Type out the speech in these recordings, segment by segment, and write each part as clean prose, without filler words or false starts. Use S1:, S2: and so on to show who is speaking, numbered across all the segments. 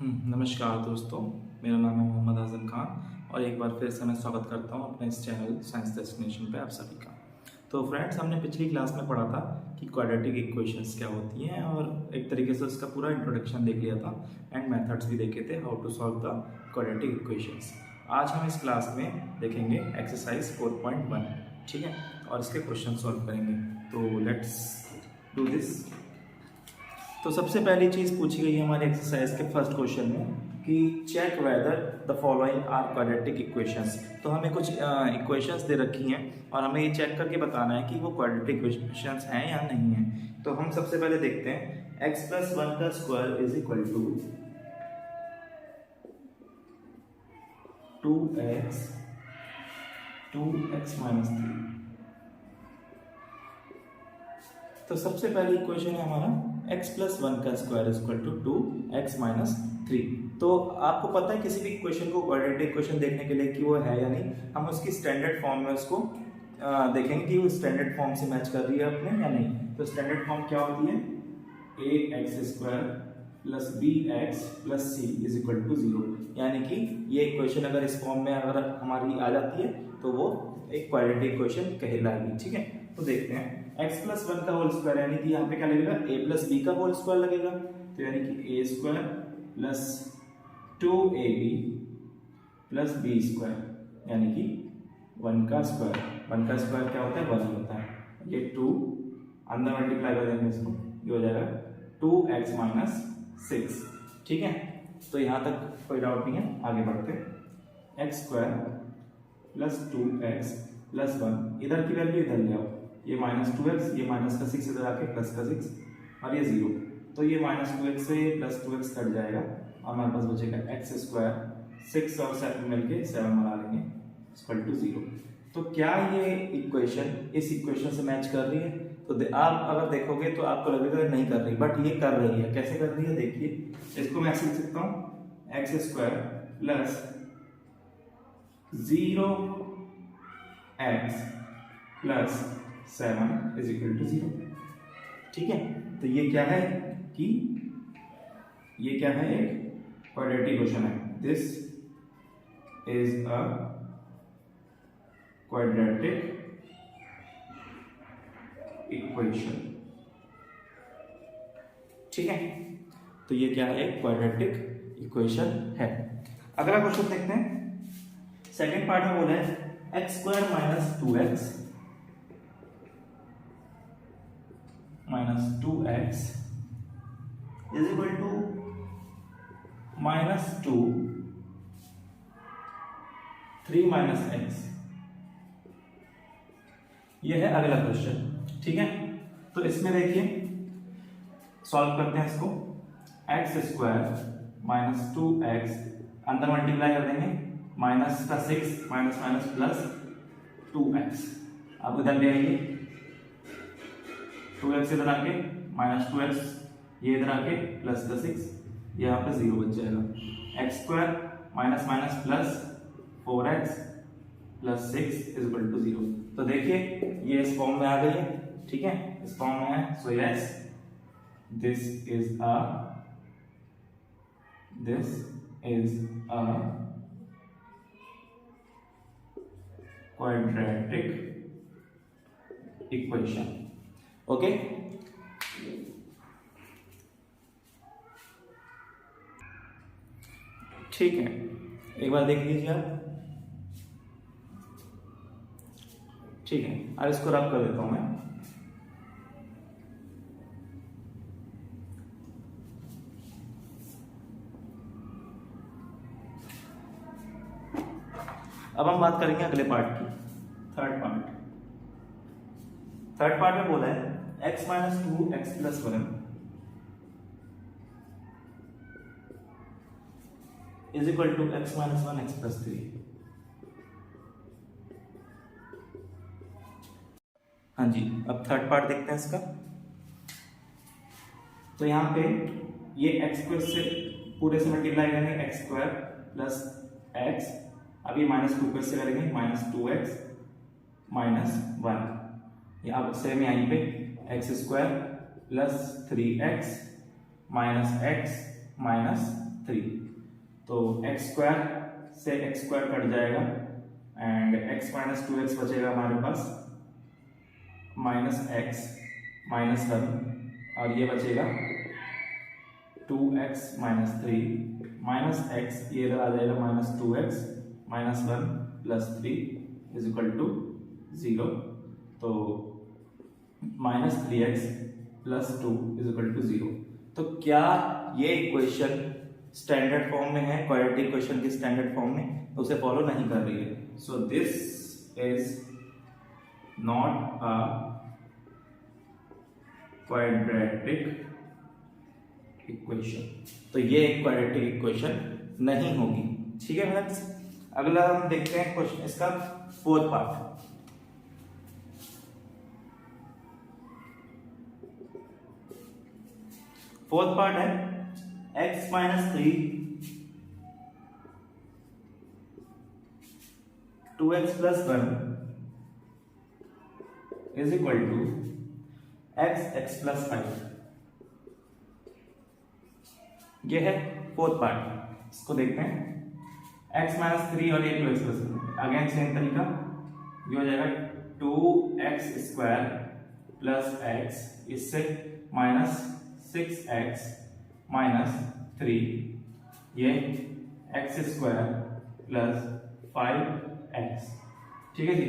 S1: नमस्कार दोस्तों, मेरा नाम है मोहम्मद आज़म खान और एक बार फिर से मैं स्वागत करता हूं अपने इस चैनल साइंस डेस्टिनेशन पे आप सभी का। तो फ्रेंड्स, हमने पिछली क्लास में पढ़ा था कि क्वाड्रेटिक इक्वेशंस क्या होती हैं और एक तरीके से उसका पूरा इंट्रोडक्शन देख लिया था एंड मेथड्स भी देखे थे how to solve the quadratic equations. आज हम इस क्लास में देखेंगे एक्सरसाइज 4.1, ठीक है, और इसके क्वेश्चन सॉल्व करेंगे। तो लेट्स डू दिस। तो सबसे पहली चीज़ पूछी गई है हमारे एक्सरसाइज के फर्स्ट क्वेश्चन में कि check whether the following are quadratic equations. तो हमें कुछ इक्वेशंस दे रखी हैं और हमें ये चेक करके बताना है कि वो क्वाड्रेटिक इक्वेशंस हैं या नहीं हैं। तो हम सबसे पहले देखते हैं x + 1 का square is equal to 2x 3। तो सबसे पहली इक्वेशन है हमारा x + 1 का square is equal to 2x - 3। तो आपको पता है किसी भी इक्वेशन को क्वाड्रेटिक इक्वेशन देखने के लिए कि वो है या नहीं, हम उसकी स्टैंडर्ड फॉर्म में उसको देखेंगे कि वो स्टैंडर्ड फॉर्म से मैच कर रही है अपने या नहीं। तो स्टैंडर्ड फॉर्म क्या होती है? ax² + bx + c is equal to 0। यानी कि ये इक्वेशन अगर इस फॉर्म में अगर हमारी आ जाती है तो वो एक क्वाड्रेटिक इक्वेशन कहलाएगी, ठीक है। तो देखते हैं x + 1 का होल स्क्वायर, यानी कि यहाँ पे क्या लगेगा? a + b का होल स्क्वायर लगेगा। तो यानी कि a² + 2ab + b², यानी कि 1 का स्क्वायर। 1 का स्क्वायर क्या होता है? 1 होता है। ये 2 अंदर मल्टीप्लाई कर देंगे इसको, ये हो जाएगा 2x - 6, ठीक है। तो यहाँ तक कोई डाउट नहीं है, आगे बढ़ते। x² + 2x + 1, इधर की वैल्यू इधर ले आओ, ये -2x, ये माइनस का 6 इधर आके प्लस का 6 और ये 0। तो ये -2x से +2x कट जाएगा और हमारे पास बचेगा x², 6 और 7 मिलके 7 बना लेंगे इक्वल टू 0। तो क्या ये इक्वेशन इस इक्वेशन से मैच कर रही है? तो आप अगर देखोगे तो आपको लगेगा नहीं कर रही, बट ये कर रही है। कैसे कर रही है देखिए, इसको मैं ऐसे लिख सकता हूँ x² + 0x + 7 is equal to 0, ठीक है। तो ये क्या है कि ये क्या है? एक क्वाड्रेटिक इक्वेशन है। This is a quadratic equation, ठीक है। तो ये क्या है? एक क्वाड्रेटिक इक्वेशन है। अगला क्वेश्चन देखते हैं। सेकंड पार्ट में बोला है x² - 2x -2x is equal to -2 3 - x। यह है अगला क्वेश्चन, ठीक है। तो इसमें देखिए सॉल्व करते हैं इसको। x² - 2x अंदर मल्टीप्लाई कर देंगे, माइनस का 6 माइनस प्लस 2x। अब इधर ले आइए, 2x इधर आके -2x, ये इधर आके प्लस का 6, यहाँ पे 0 बच जाएगा। x² minus plus 4x + 6 is equal to 0। तो देखिए ये इस फॉर्म में आ गई है, ठीक है, इस फॉर्म में है। So yes, this is a quadratic equation, okay. ठीक है, एक बार देख लीजिए आप, ठीक है। अब इसको रब कर देता हूं मैं। अब हम बात करेंगे अगले पार्ट की, थर्ड पार्ट में बोला है x - 2x + 1 is equal to x - 1x + 3। हाँ जी, अब थर्ड पार्ट देखते हैं इसका। तो यहाँ पे ये x² से पूरे से मल्टीप्लाई करेंगे, x² + x, अब ये -2 से करेंगे -2x - 1। ये अब सेम यहीं पे x² + 3x - x - 3। तो एक्स स्क्वायर से एक्स स्क्वायर कट जाएगा एंड एक्स माइनस 2x बचेगा हमारे पास, माइनस एक्स माइनस 1 और ये बचेगा 2x माइनस 3 माइनस एक्स, ये इधर आ जाएगा minus 2x minus 1 plus 3 is equal to 0। तो minus 3x plus 2 is equal to 0। तो क्या ये इक्वेशन स्टैंडर्ड फॉर्म में है, क्वाड्रेटिक इक्वेशन की स्टैंडर्ड फॉर्म में, तो उसे फॉलो नहीं कर रही है। So this is not a quadratic equation. तो ये एक क्वाड्रेटिक इक्वेशन नहीं होगी। ठीक है फ्रेंड्स, अगला हम देखते हैं क्वेश्चन इसका फोर्थ पार्ट। फोर्थ पार्ट है x minus 3 2x plus 1 is equal to x plus 5। ये है फोर्थ पार्ट, इसको देखते हैं। x माइनस 3 और ये 2x प्लस 1, अगेन सेम तरीका, ये हो जाएगा 2x स्क्वायर प्लस x, इससे माइनस 6x माइनस 3, ये x स्क्वायर प्लस 5x। ठीक है जी,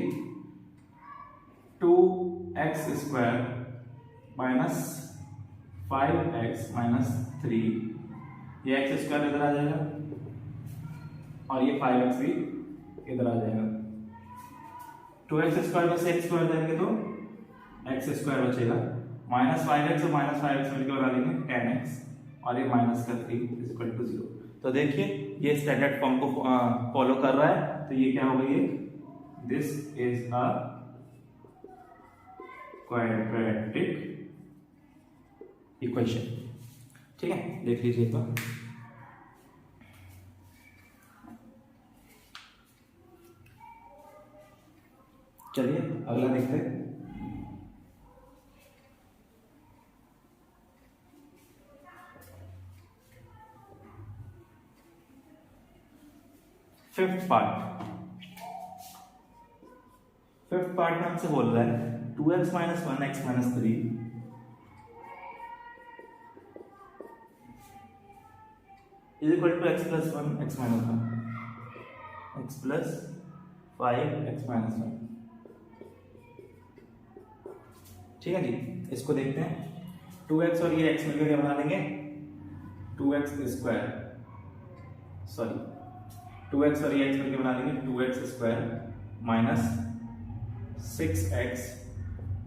S1: 2x square minus 5x minus 3, ये x स्क्वायर इधर आ जाएगा और ये 5x भी इधर आ जाएगा। 2x स्क्वायर में से x स्क्वायर जाएंगे तो x स्क्वायर बचेगा, माइनस 5x और माइनस 5x मिलकर बना देंगे 10x और ये माइनस का 3 इज इक्वल टू 0। तो देखिए ये स्टैंडर्ड फॉर्म को फॉलो कर रहा है, तो ये क्या होगा, ये this is a quadratic equation. ठीक है, देख लीजिए। तो चलिए अगला देखते हैं। फिफ्थ पार्ट में हमसे बोल रहा है 2x minus 1 x minus 3 is equal to x plus 1 x minus 1 x plus 5 x minus 1। ठीक है जी, इसको देखते हैं। 2x और ये x मिलकर क्या बना देंगे, 2x स्क्वायर, सॉरी 2x और ये x मिलकर बना देंगे 2x square minus 6x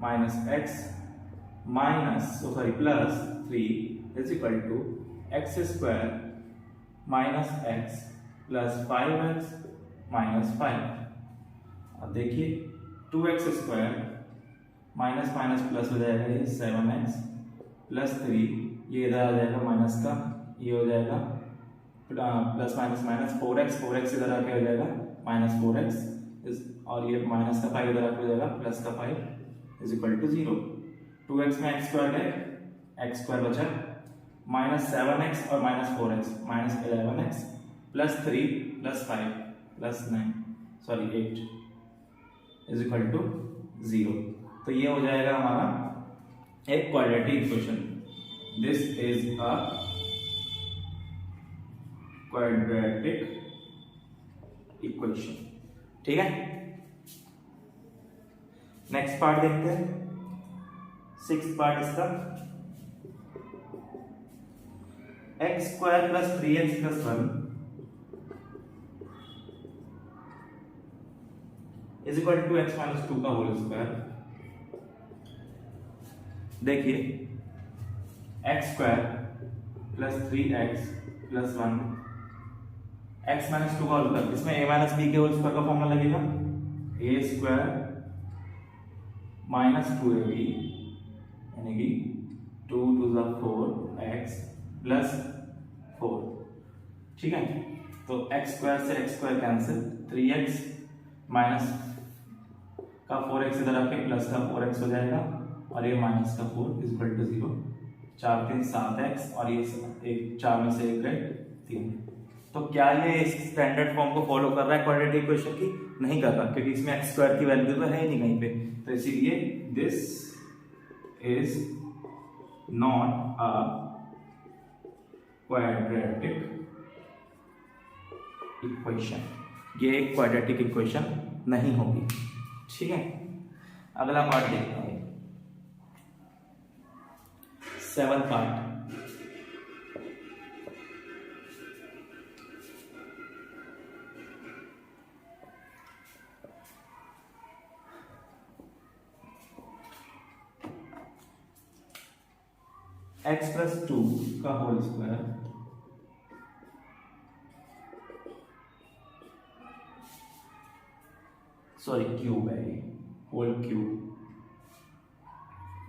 S1: minus x minus plus 3 is equal to x square minus x plus 5x minus 5। अब देखिए 2x square minus minus plus हो जाएगा, ये 7x प्लस 3, ये इधर आ जाएगा माइनस का, ये हो जाएगा प्लस माइनस माइनस 4x इधर आके हो जाएगा माइनस 4x और ये माइनस का 5 इधर आके हो जाएगा प्लस का 5 इज इक्वल टू 0। 2x में x स्क्वायर है, x स्क्वायर बचा माइनस 7x और minus 4x minus 11x plus 3 plus 5 plus 8 is equal to 0। तो ये हो जाएगा हमारा एक quadratic equation. This is a quadratic equation. ठीक है, नेक्स्ट पार्ट देखते हैं, सिक्स्थ पार्ट इसका। एक्स स्क्वायर प्लस 3x प्लस 1 is equal to x minus 2 का होल स्क्वायर। देखिए एक्स स्क्वायर प्लस 3x प्लस 1 x माइनस 2 का होल स्क्वायर, इसमें a माइनस बी के होल स्क्वायर का फॉर्मूला लगेगा, a स्क्वायर माइनस 2ab यानी कि 2 2 4x प्लस 4। ठीक है, तो x स्क्वायर से x square cancel, 3x minus का 4x इधर आके प्लस का 4x हो जाएगा और ये माइनस का 4 इज इक्वल टू 0। 4 3 7x और ये एक 4 में से 1 गए 3। तो क्या ये स्टैंडर्ड फॉर्म को फॉलो कर रहा है क्वाड्रेटिक इक्वेशन की? नहीं कर रहा, क्योंकि इसमें एक्स स्क्वायर की वैल्यू तो है ही नहीं कहीं पे। तो इसीलिए this is not a quadratic equation, ये एक क्वाड्रेटिक इक्वेशन नहीं होगी। ठीक है, अगला पार्ट देखते हैं, 7th पार्ट। x + 2 का होल स्क्वायर क्यूब है, ये whole cube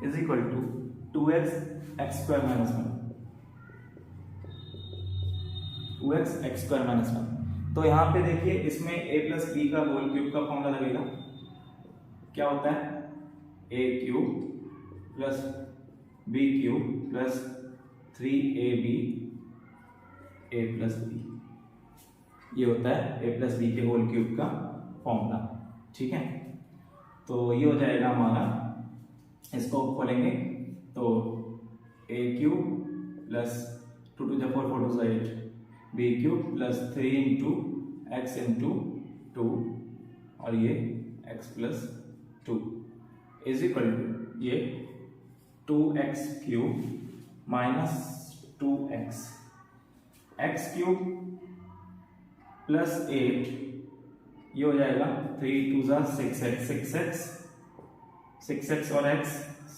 S1: is equal to 2x x² - 1, 2x x² - 1। तो यहाँ पे देखिए, इसमें a + b का होल क्यूब का फॉर्मूला लगेगा। क्या होता है? a³ + b³ + 3ab a + b, ये होता है a + b के होल क्यूब का फॉर्मूला। ठीक है, तो ये हो जाएगा हमारा, इसको खोलेंगे तो a³ + 2 to the 4, 4 to the 8, b³ + 3 × x × 2 और ये x + 2 इज इक्वल टू ये 2x³ - 2x, x³ + 8, ये हो जाएगा 3 × 2 = 6x, 6x और x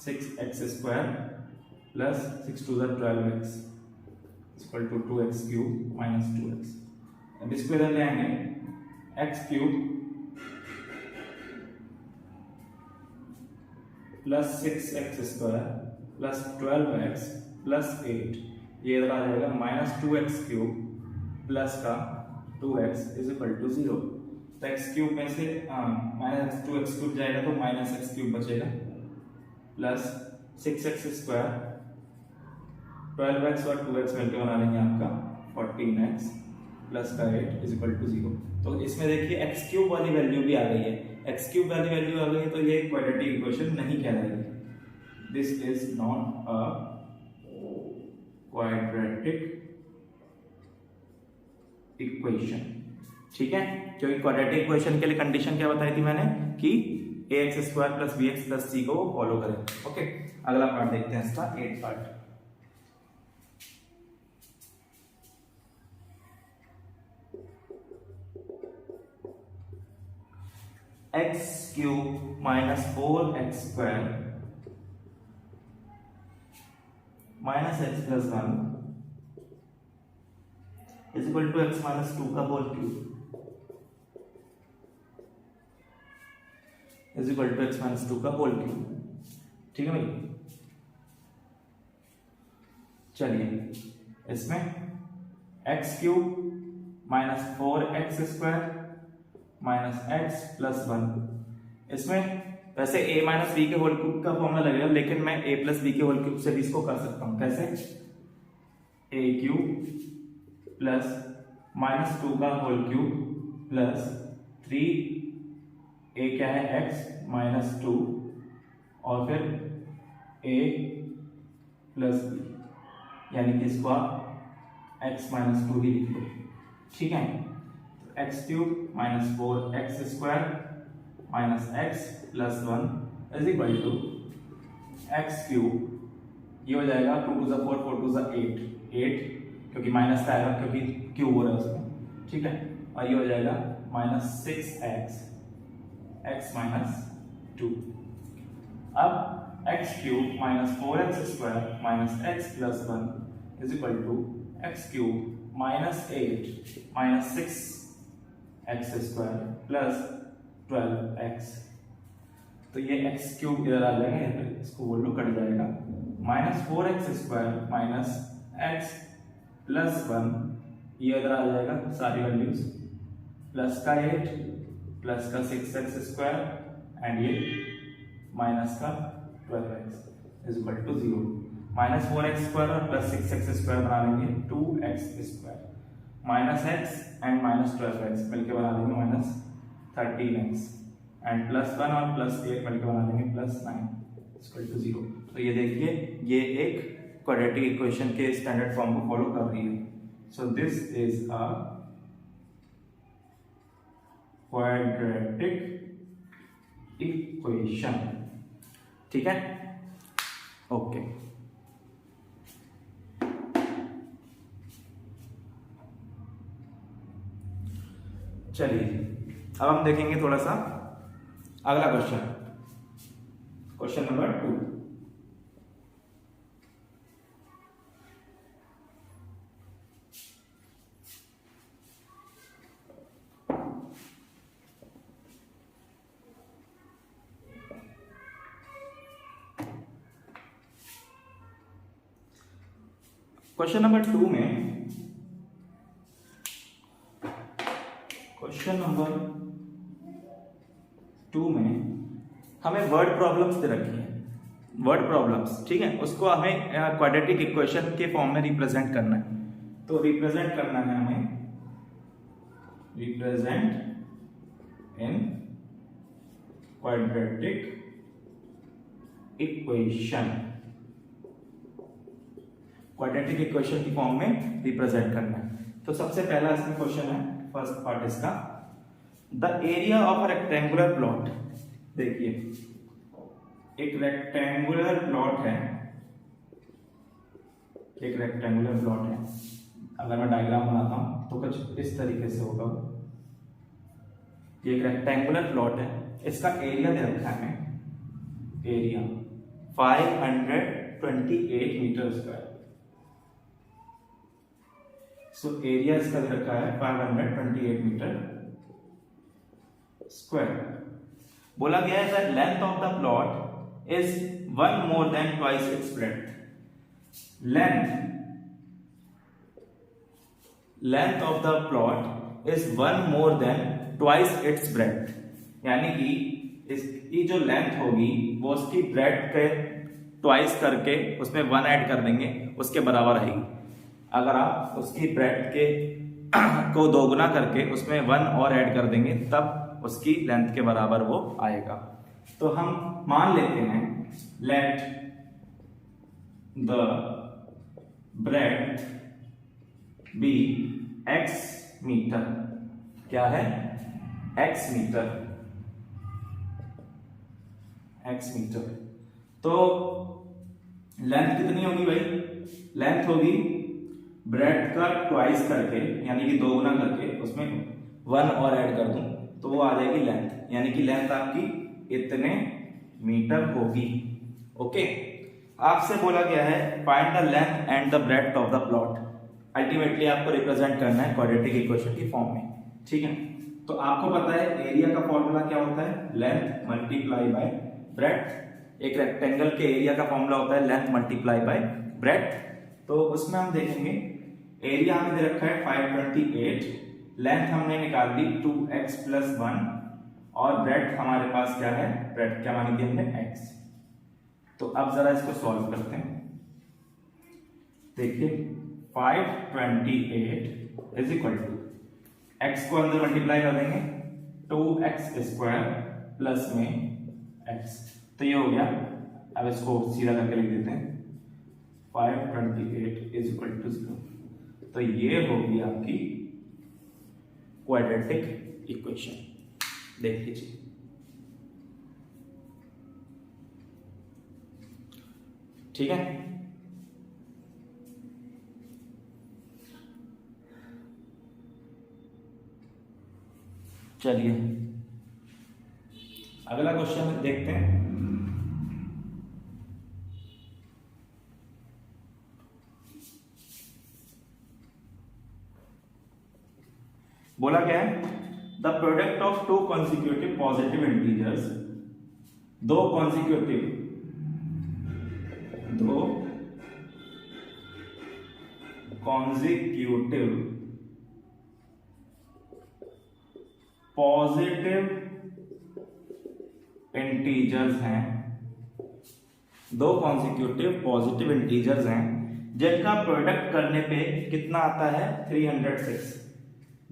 S1: 6x² + 6 × 2 = 12x equal to 2x³ - 2x। अब इसको इधर ले आएंगे, x³ + 6x² + 12x + 8, ये इधर आ जाएगा -2x³ प्लस का 2x इज इक्वल टू 0। तो x³ में से -2x³ जाएगा तो -x³ बचेगा प्लस 6x², 12x और 2x मिलकर बना लेंगे आपका 14x प्लस का 8 इज इक्वल टू 0। तो इसमें देखिए x³ वाली वैल्यू भी आ गई है, x³ वाली वैल्यू आ गई है, तो ये क्वाड्रेटिक इक्वेशन नहीं कहलाएगी। This is not a quadratic equation. ठीक है, क्योंकि क्वाड्रेटिक इक्वेशन के लिए कंडीशन क्या बताई थी मैंने कि ax² + bx + c को फॉलो करें। ओके, अगला पार्ट देखते हैं इसका, 8th part. x³ - 4x² - x + 1 is equal to x - 2 का whole cube is equal to x - 2 का होल क्यूब। ठीक है भाई, चलिए इसमें x³ - 4x² - x + 1, इसमें वैसे a - b के होल क्यूब का फॉर्मूला लगेगा, लेकिन मैं a + b के होल क्यूब से भी इसको कर सकता हूं। कैसे? a³ + -2 का होल क्यूब प्लस 3a क्या है x - 2 और फिर a + b, यानी कि इसको आप x - 2 ही लिख लो। ठीक है, x³ - 4x² - x + 1 is equal to x³, ये हो जाएगा 2 to the 4, 4 to the 8, क्योंकि माइनस का आएगा क्योंकि क्यूब हो रहा है उसमें। ठीक है, और ये हो जाएगा -6x - 2। अब x³ - 4x² - x + 1 is equal to x³ - 8 - 6x² + 12x। तो ये x³ इधर आ जाएगा, इसको बोल लो, कट जाएगा। -4x² - x + 1, ये इधर आ जाएगा सारी वैल्यूज, प्लस का 8 प्लस का 6x² एंड ये माइनस का 12x is equal to 0। -4x² और +6x² बना लेंगे 2x²। Minus x and minus 12x मिलकर बना देंगे माइनस 13x एंड प्लस 1 और प्लस 8 मिलकर बना देंगे प्लस 9 इक्वल टू 0। तो ये देखिए ये एक क्वाड्रेटिक इक्वेशन के स्टैंडर्ड फॉर्म को फॉलो कर रही है। So this is a quadratic equation. ठीक है, ओके। चलिए अब हम देखेंगे थोड़ा सा अगला question, question number 2। Question number 2 में, क्वेश्चन नंबर 2 में हमें वर्ड प्रॉब्लम्स दे रखी है, वर्ड प्रॉब्लम्स, ठीक है। उसको हमें क्वाड्रेटिक इक्वेशन के फॉर्म में रिप्रेजेंट करना है। तो रिप्रेजेंट करना है हमें, represent in quadratic equation, quadratic equation की फॉर्म में रिप्रेजेंट करना है। तो सबसे पहला इसमें क्वेश्चन है, फर्स्ट पार्ट इसका, the area of a rectangular plot. देखिए एक रेक्टेंगुलर प्लॉट है, एक रेक्टेंगुलर प्लॉट है। अगर मैं डायग्राम बनाता हूं तो कुछ इस तरीके से होगा। ये एक रेक्टेंगुलर प्लॉट है, इसका एरिया दे रखा है, area 528 metre square. So area इसका दे रखा है 528 मीटर स्क्वायर। बोला गया है that length of the plot is 1 more than twice its breadth। Length of the plot is 1 more than twice its breadth, यानी कि इसकी जो लेंथ होगी वो उसकी ब्रेड्थ के ट्वाइस करके उसमें 1 ऐड कर देंगे, उसके बराबर आएगी। अगर आप उसकी ब्रेड्थ के को दोगुना करके उसमें 1 और ऐड कर देंगे तब उसकी लेंथ के बराबर वो आएगा। तो हम मान लेते हैं let the breadth be x metre. क्या है? x metre, x metre. तो लेंथ कितनी होगी भाई? लेंथ होगी ब्रेड्थ का ट्वाइस करके, यानी कि 2 गुना करके उसमें 1 और ऐड कर दूं तो वो आ जाएगी लेंथ, यानी कि लेंथ आपकी इतने मीटर होगी। ओके, आपसे बोला गया है find the length and the breadth of the plot. Ultimately आपको रिप्रेजेंट करना है क्वाड्रेटिक इक्वेशन की फॉर्म में, ठीक है। तो आपको पता है एरिया का फॉर्मूला क्या होता है? Length multiply by breadth. एक रेक्टेंगल के एरिया का फॉर्मूला होता है लेंथ मल्टीप्लाई बाय ब्रेड्थ। तो उसमें हम देखेंगे एरिया हमें दे रखा है 528, लेंथ हमने निकाल दी 2x + 1 और ब्रेड्थ हमारे पास क्या है? ब्रेड्थ क्या मानी थी हमने? x। तो अब जरा इसको सॉल्व करते हैं। देखिए 528 इज इक्वल टू x को अंदर मल्टीप्लाई कर देंगे 2x² प्लस में x, तो ये हो गया। अब इसको सीधा करके लिख देते हैं 528 इज इक्वल टू 0। तो ये होगी आपकी क्वाड्रेटिक इक्वेशन। देख लीजिए, ठीक है। चलिए अगला क्वेश्चन देखते हैं। बोला क्या है? The product of 2 consecutive positive integers, 2 consecutive positive integers हैं, 2 कॉन्सिक्यूटिव पॉजिटिव इंटीजर्स हैं जिनका प्रोडक्ट करने पे कितना आता है 306।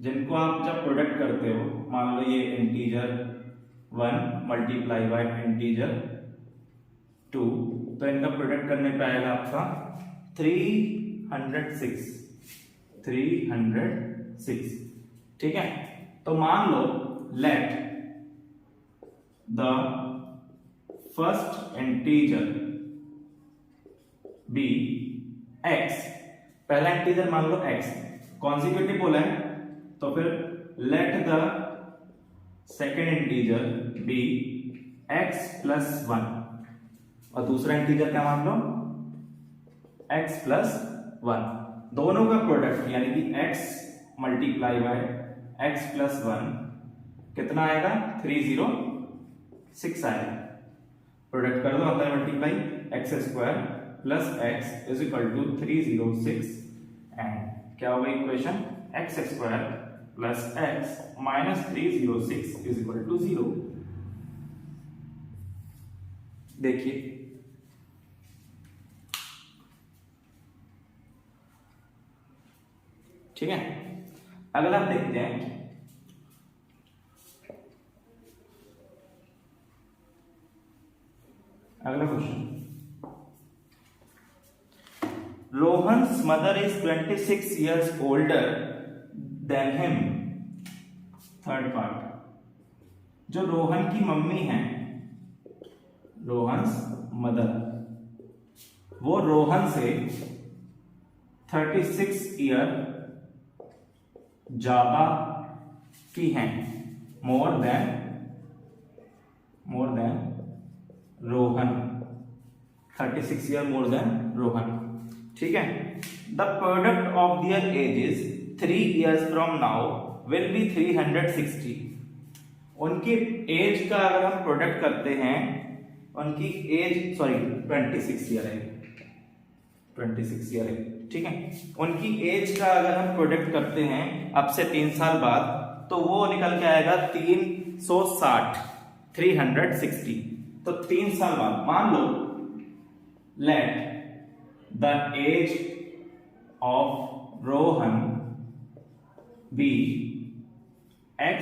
S1: जिनको आप जब प्रोडक्ट करते हो, मान लो ये इंटीजर 1 मल्टीप्लाई बाय इंटीजर 2, तो इनका प्रोडक्ट करने पे आएगा आपका 306। ठीक है, तो मान लो let the first integer be x। पहला इंटीजर मान लो x, कॉन्जिक्यूटिव बोला है, तो फिर let the second integer be x plus 1, और दूसरा इंटीजर क्या मान लो x प्लस 1। दोनों का प्रोडक्ट यानी कि x multiply by x plus 1 कितना आएगा 306 आएगा। प्रोडक्ट कर दो, आता है multiply x square plus x is equal to 306, and क्या होगा equation x square plus x minus 306 is equal to 0। देखिए ठीक है, अगला आप देखते हैं अगला question. Rohan's mother is 26 years older than him। Third part, जो रोहन की मम्मी है, रोहन्स मदर, वो रोहन से 36 ईयर ज्यादा की हैं, more than Rohan, 36 year more than Rohan. ठीक है, the product of their ages 3 years from now will be 360। उनकी एज का अगर हम प्रोडक्ट करते हैं, उनकी एज 26 ईयर है, 26 ईयर है। ठीक है, उनकी एज का अगर हम प्रोडक्ट करते हैं अब से 3 साल बाद, तो वो निकल के आएगा 360। तो 3 साल बाद मान लो let the age of Rohan be x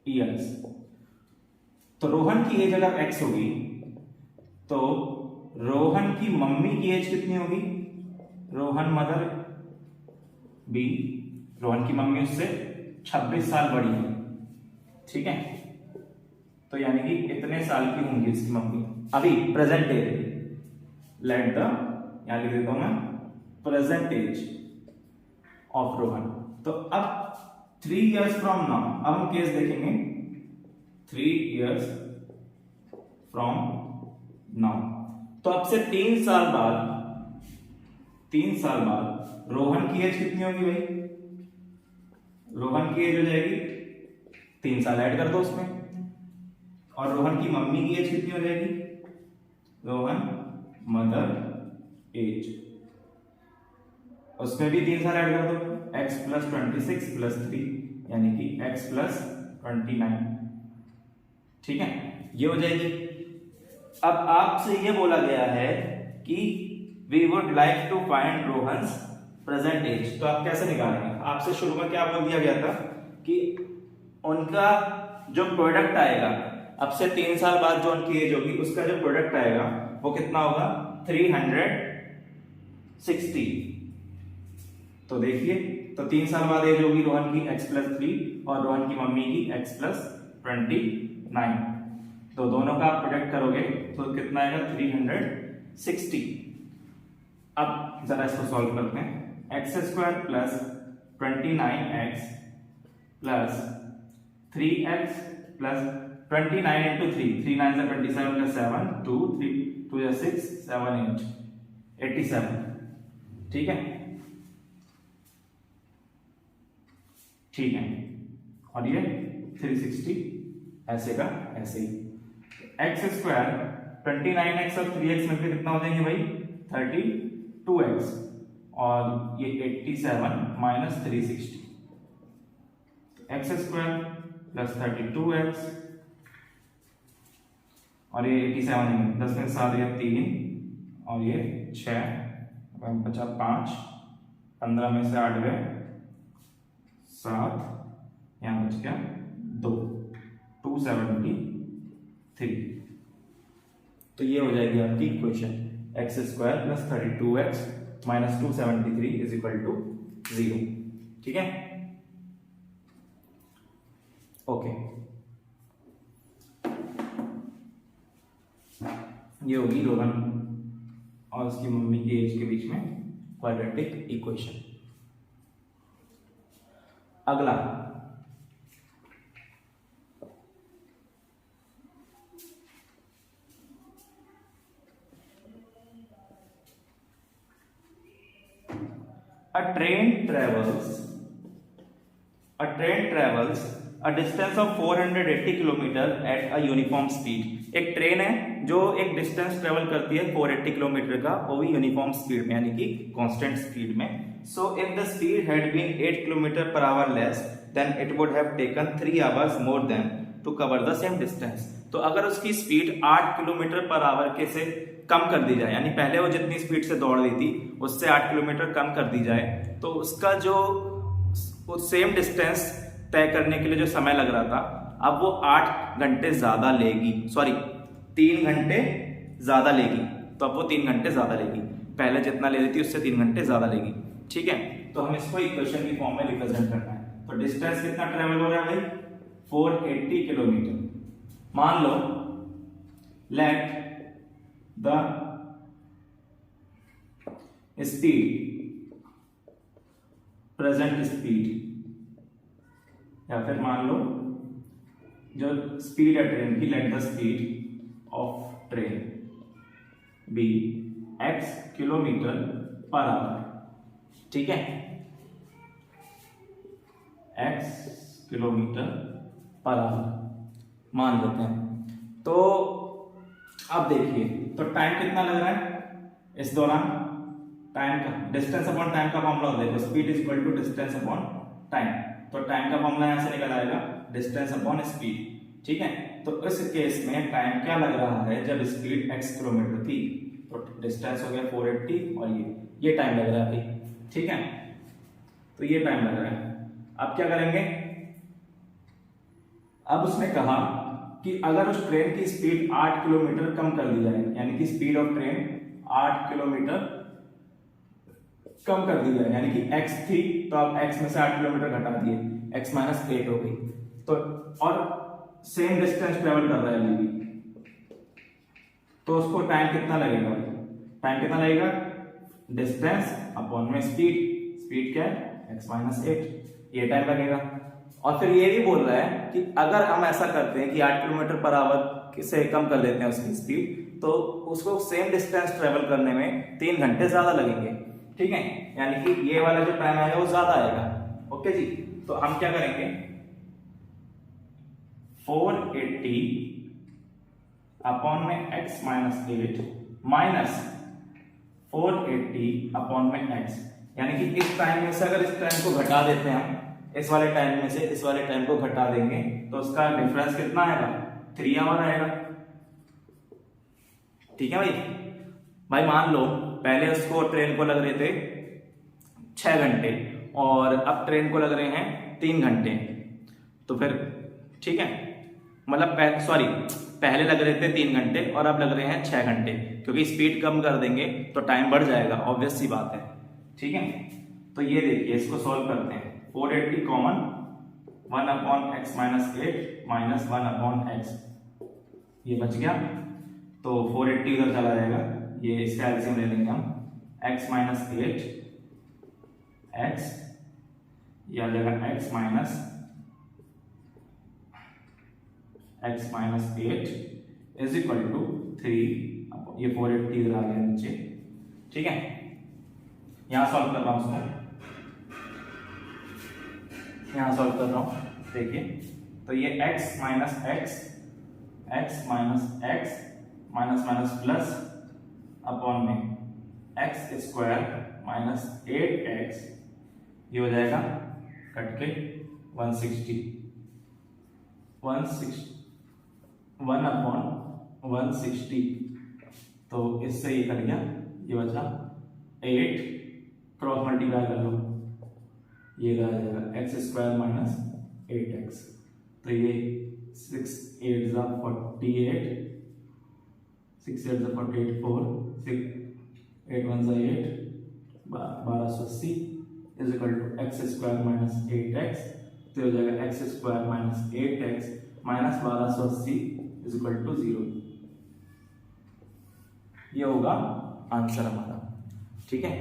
S1: years। तो रोहन की एज अगर x होगी, तो रोहन की मम्मी की एज कितनी होगी, रोहन मदर बी, रोहन की मम्मी उससे 26 साल बड़ी है। ठीक है, तो यानी कि इतने साल की होंगी इसकी मम्मी अभी प्रेजेंट एज। लेट द, यहां लिख देता हूं मैं, प्रेजेंट एज ऑफ रोहन। तो अब 3 years फ्रॉम नाउ, अब हम केस देखेंगे 3 years फ्रॉम नाउ। तो अब से 3 साल बाद रोहन की एज कितनी होगी भाई, रोहन की एज हो जाएगी 3 साल ऐड कर दो उसमें, और रोहन की मम्मी की एज कितनी हो जाएगी, रोहन मदर एज, उसमें भी 3 साल ऐड कर दो, x प्लस 26 प्लस 3 यानी कि x प्लस 29। ठीक है, ये हो जाएगी। अब आपसे ये बोला गया है कि we would like to find Rohan's present age, तो आप कैसे निकालेंगे। आपसे शुरू में क्या बोल दिया गया था कि उनका जो प्रोडक्ट आएगा अब से 3 साल बाद जो उनकी एज होगी, उसका जो प्रोडक्ट आएगा वो कितना होगा 360। तो देखिए, तो 3 साल बाद एज होगी रोहन की x प्लस 3 और रोहन की मम्मी की x प्लस 29। तो दोनों का आप प्रोडक्ट करोगे तो कितना आएगा 360। अब जरा इसको सॉल्व करते हैं। X square plus 29x plus 3x plus 29 into 3, 3 9 27 plus 7 2 3 2 6 7 8 87। ठीक है, ठीक है, और ये 360 ऐसे का ऐसे ही। एक्स स्क्वायर 29x और 3x मिलकर कितना हो जाएंगे भाई 32x, और ये 87 minus 360, x square plus 32x और ये 87 है, 10 में 7 या 3 और ये 6 बचा 5, 15 में से 8 गए 7, यहाँ बच गया 2, 273। तो ये हो जाएगी आपकी equation x square plus 32x minus 273 is equal to 0। ठीक है, ओके। ये होगी रोहन और उसकी मम्मी की एज के बीच में क्वाड्रेटिक इक्वेशन। अगला a train travels a distance of 480 kilometre at a uniform speed। एक ट्रेन है जो एक डिस्टेंस ट्रेवल करती है 480 किलोमीटर का, वो भी यूनिफॉर्म स्पीड में यानी कि कांस्टेंट स्पीड में। So if the speed had been 8 kilometre per hour less than it would have taken 3 hours more than to cover the same distance. तो अगर उसकी स्पीड 8 किलोमीटर पर आवर के से कम कर दी जाए, यानी पहले वो जितनी स्पीड से दौड़ रही थी उससे 8 किलोमीटर कम कर दी जाए, तो उसका जो सेम डिस्टेंस तय करने के लिए जो समय लग रहा था, अब वो 8 घंटे ज्यादा लेगी, सॉरी 3 घंटे ज्यादा लेगी। तो अब वो 3 घंटे ज्यादा लेगी, पहले जितना ले रही थी उससे 3 घंटे ज्यादा लेगी। ठीक है, तो हम इसको इक्वेशन की फॉर्म में रिप्रेजेंट करना है। तो डिस्टेंस कितना ट्रेवल हो रहा है भाई, 480 किलोमीटर। मान लो let the speed, present speed, या फिर मान लो जो स्पीड है ट्रेन की, let the speed of train be x kilometre per hour. ठीक है, x किलोमीटर पर आवर मान लेते हैं। तो अब देखिए, तो टाइम कितना लग रहा है इस दौरान, टाइम का डिस्टेंस अपॉन टाइम का फॉर्मूला होता है, speed is equal to distance upon time. तो टाइम का फॉर्मूला यहां से निकल आएगा डिस्टेंस अपॉन स्पीड। ठीक है, तो इस केस में टाइम क्या लग रहा है, जब स्पीड x किलोमीटर थी तो डिस्टेंस हो गया 480 और ये टाइम लग रहा है भाई। ठीक है, तो ये टाइम लग रहा है। अब क्या करेंगे, अब उसने कहा कि अगर उस ट्रेन की स्पीड 8 किलोमीटर कम कर दी जाए, यानी कि स्पीड ऑफ ट्रेन 8 किलोमीटर कम कर दी जाए, यानी कि x थी तो अब x में से 8 किलोमीटर घटा दिए, x माइनस 8 हो गई। तो और सेम डिस्टेंस ट्रेवल कर रहा है अभी भी, तो उसको टाइम कितना लगेगा, टाइम कितना लगेगा, डिस्टेंस अपॉन में स्पीड, स्पीड क्या है x माइनस 8, ये टाइम लगेगा। और फिर ये भी बोल रहा है कि अगर हम ऐसा करते हैं कि 8 किलोमीटर पर आवर से कम कर लेते हैं उसकी स्पीड, तो उसको सेम डिस्टेंस ट्रेवल करने में 3 घंटे ज्यादा लगेंगे। ठीक है, यानी कि ये वाला जो टाइम आएगा वो ज्यादा आएगा। ओके जी, तो हम क्या करेंगे, 480 अपॉन में x माइनस 8 माइनस 480 अपॉन में x, यानी कि इस टाइम में से अगर इस टाइम को घटा देते हैं हम, इस वाले टाइम में से इस वाले टाइम को घटा देंगे तो उसका डिफरेंस कितना आएगा, 3 आवर आएगा। ठीक है भाई मान लो पहले उसको ट्रेन को लग रहे थे 6 घंटे और अब ट्रेन को लग रहे हैं 3 घंटे, तो फिर ठीक है, मतलब पहले लग रहे थे 3 घंटे और अब लग रहे हैं 6 घंटे, क्योंकि स्पीड कम कर देंगे तो टाइम बढ़ जाएगा, ऑब्वियस सी बात है। ठीक है, तो ये देखिए इसको सॉल्व करते हैं। 480 common, 1 upon x minus 8 minus 1 upon x, ये बच गया, तो 480 इधर चला जाएगा, ये इसका एलसीएम ले लेंगे हम, x माइनस 8 एक्स, ये आ जाएगा x minus 8 is equal to 3, ये 480 इधर आ गया नीचे। ठीक है, यहां सॉल्व कर रहा हूं उसको, यहां सॉल्व कर रहा हूं, देखिए तो ये x minus x minus minus plus upon में x स्क्वायर माइनस 8x, ये हो जाएगा कट के 160 1 अपॉन 160, तो इससे ये कट गया, ये बचा 8 क्रॉस मल्टीप्लाई कर लो, ये आ जाएगा एक्स स्क्वायर माइनस 8x। तो ये 6 8 जा 48, 6 8 जा 48, 4 6 8 1 जा 8, 1280 is equal to x square minus 8x। तो हो जाएगा x square minus 8x minus 1280 is equal to 0। ये होगा आंसर हमारा, ठीक है।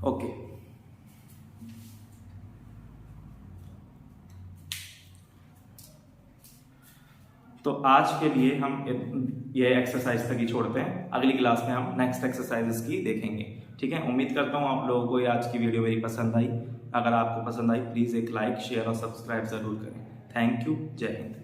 S1: ओके, तो आज के लिए हम ये एक्सरसाइज तक ही छोड़ते हैं। अगली क्लास में हम नेक्स्ट एक्सरसाइजेस की देखेंगे, ठीक है। उम्मीद करता हूँ आप लोगों को ये आज की वीडियो मेरी पसंद आई। अगर आपको पसंद आई प्लीज़ एक लाइक शेयर और सब्सक्राइब ज़रूर करें। थैंक यू, जय हिंद।